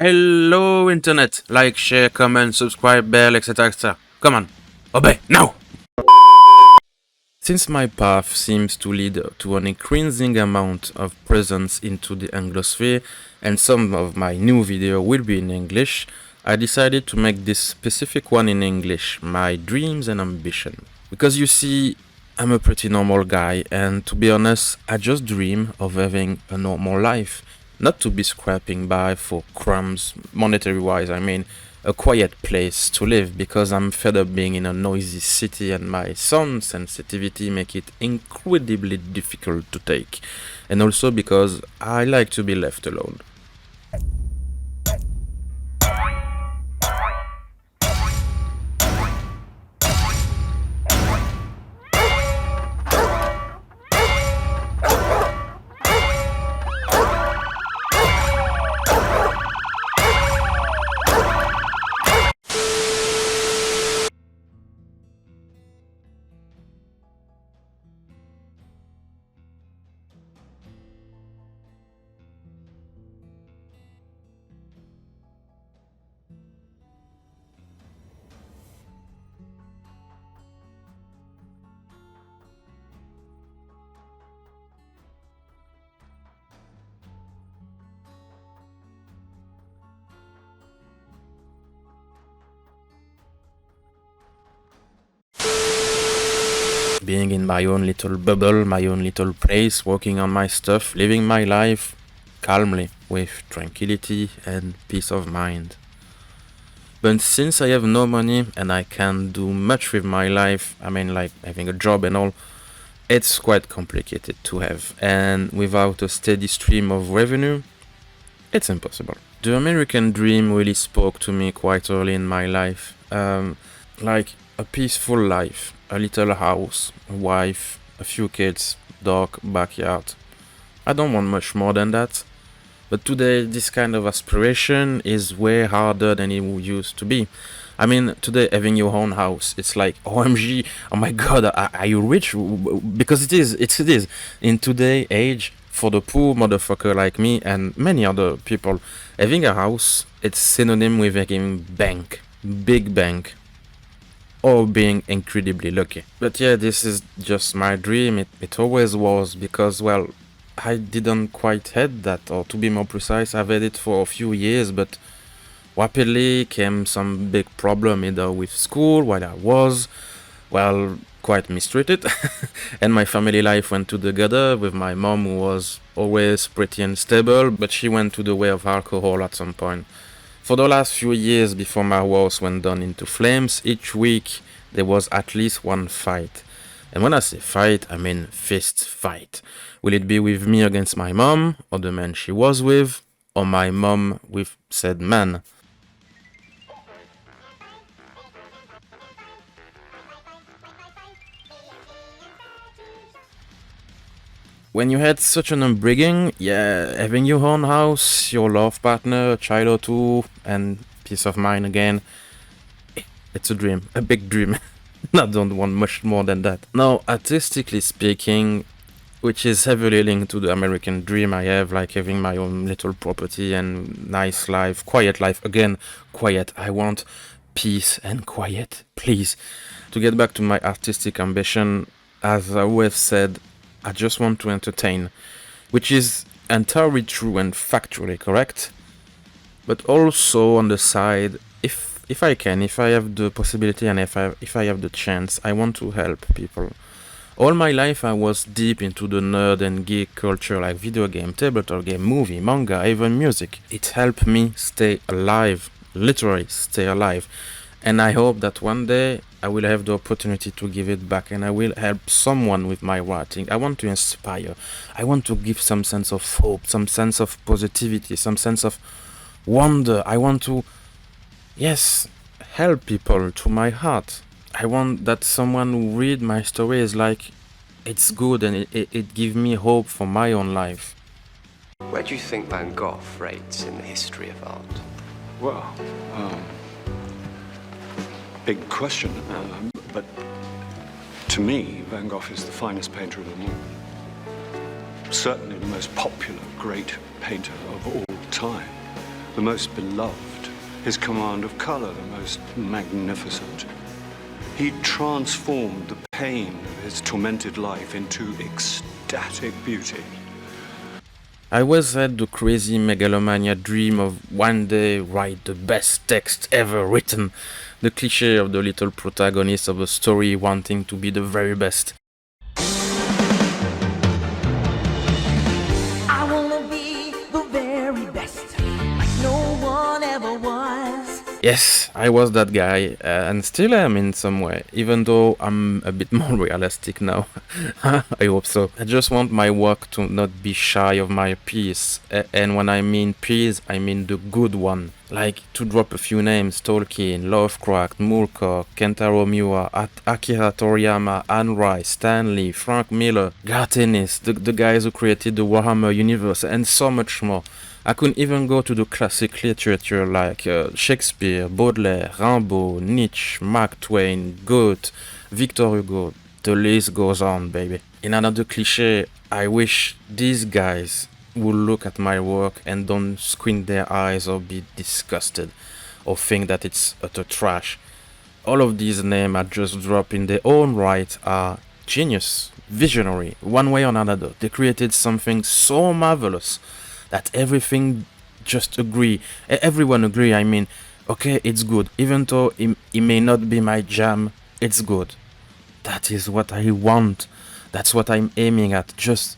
Hello, internet. Like, share, comment, subscribe, bell, etc. etc. Come on, obey now. Since my path seems to lead to an increasing amount of presence into the Anglosphere, and some of my new video will be in English, I decided to make this specific one in English, my dreams and ambition. Because you see, I'm a pretty normal guy, and to be honest, I just dream of having a normal life. Not to be scraping by for crumbs, monetary wise, I mean, a quiet place to live, because I'm fed up being in a noisy city and my sound sensitivity make it incredibly difficult to take. And also because I like to be left alone. Being in my own little bubble, my own little place, working on my stuff, living my life calmly, with tranquility and peace of mind. But since I have no money and I can't do much with my life, I mean like having a job and all, it's quite complicated to have, and without a steady stream of revenue, it's impossible. The American dream really spoke to me quite early in my life, like a peaceful life, a little house, a wife, a few kids, dog, backyard. I don't want much more than that. But today, this kind of aspiration is way harder than it used to be. I mean, today having your own house, it's like, OMG, oh my god, are you rich? Because it is. In today's age, for the poor motherfucker like me and many other people, having a house, it's synonym with having bank, big bank, or being incredibly lucky. But yeah, this is just my dream, it always was, because, well, I didn't quite had that, or to be more precise, I've had it for a few years, but rapidly came some big problem either with school while I was, well, quite mistreated, and my family life went to the gutter with my mom, who was always pretty unstable, but she went to the way of alcohol at some point. For the last few years before my house went down into flames, each week there was at least one fight. And when I say fight, I mean fist fight. Will it be with me against my mom, or the man she was with, or my mom with said man? When you had such an upbringing, yeah, having your own house, your love partner, a child or two, and peace of mind again, it's a dream, a big dream. I don't want much more than that. Now, artistically speaking, which is heavily linked to the American dream I have, like having my own little property and nice life, quiet life. Again, quiet. I want peace and quiet, please. To get back to my artistic ambition, as I always said, I just want to entertain, which is entirely true and factually correct. But also on the side, if I can, if I have the possibility and if I have the chance, I want to help people. All my life I was deep into the nerd and geek culture, like video game, tabletop game, movie, manga, even music. It helped me stay alive, literally stay alive. And I hope that one day I will have the opportunity to give it back, and I will help someone with my writing. I want to inspire. I want to give some sense of hope, some sense of positivity, some sense of wonder. I want to, yes, help people to my heart. I want that someone who read my story is like, it's good, and it gives me hope for my own life. Where do you think Van Gogh rates in the history of art? Well, big question, but to me, Van Gogh is the finest painter of them all. Certainly the most popular great painter of all time. the most beloved, his command of color the most magnificent. He transformed the pain of his tormented life into ecstatic beauty. I always had the crazy megalomania dream of one day write the best text ever written, the cliché of the little protagonist of a story wanting to be the very best. I wanna be the very best, like no one ever was. Yes, I was that guy, and still am in some way, even though I'm a bit more realistic now. I hope so. I just want my work to not be shy of my piece, and when I mean piece, I mean the good one. Like, to drop a few names: Tolkien, Lovecraft, Moorcock, Kentaro Miura, Akira Toriyama, Anne Rice, Stan Lee, Frank Miller, Garth Ennis, the guys who created the Warhammer universe, and so much more. I could even go to the classic literature like Shakespeare, Baudelaire, Rimbaud, Nietzsche, Mark Twain, Goethe, Victor Hugo. The list goes on, baby. In another cliché, I wish these guys would look at my work and don't squint their eyes or be disgusted or think that it's utter trash. All of these names I just dropped in their own right are genius, visionary, one way or another. They created something so marvelous that everyone agree, I mean, okay, it's good, even though it may not be my jam, it's good. That is what I want, that's what I'm aiming at, just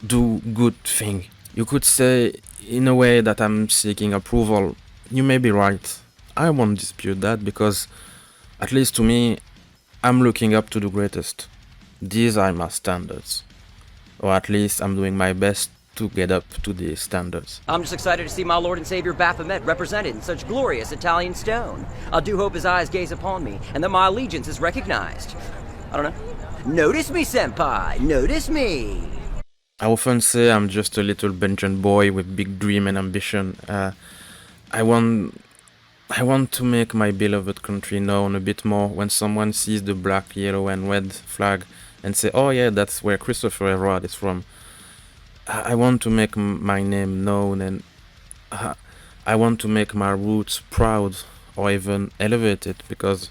do good thing. You could say, in a way, that I'm seeking approval. You may be right, I won't dispute that, because, at least to me, I'm looking up to the greatest. These are my standards, or at least I'm doing my best to get up to these standards. I'm just excited to see my Lord and Savior Baphomet represented in such glorious Italian stone. I do hope his eyes gaze upon me, and that my allegiance is recognized. I don't know. Notice me, senpai! Notice me! I often say I'm just a little Belgian boy with big dream and ambition. I want to make my beloved country known a bit more when someone sees the black, yellow and red flag and say, oh yeah, that's where Christopher Evrard is from. I want to make my name known, and I want to make my roots proud or even elevated, because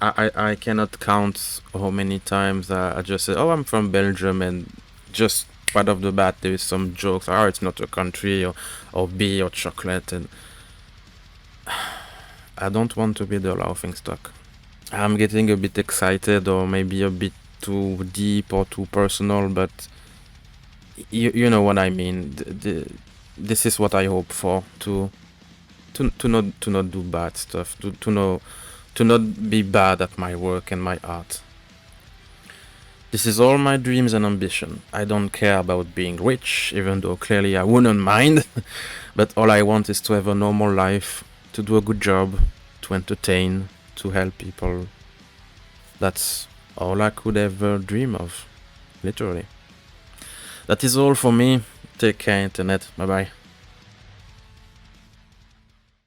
I cannot count how many times I just say, oh, I'm from Belgium, and just right off the bat there is some jokes, oh, it's not a country, or beer or chocolate, and I don't want to be the laughing stock. I'm getting a bit excited, or maybe a bit too deep or too personal, but you know what I mean. This is what I hope for, to not do bad stuff, to not be bad at my work and my art. This is all my dreams and ambition. I don't care about being rich, even though clearly I wouldn't mind. But all I want is to have a normal life, to do a good job, to entertain, to help people. That's all I could ever dream of, literally. That is all for me. Take care, internet. Bye bye.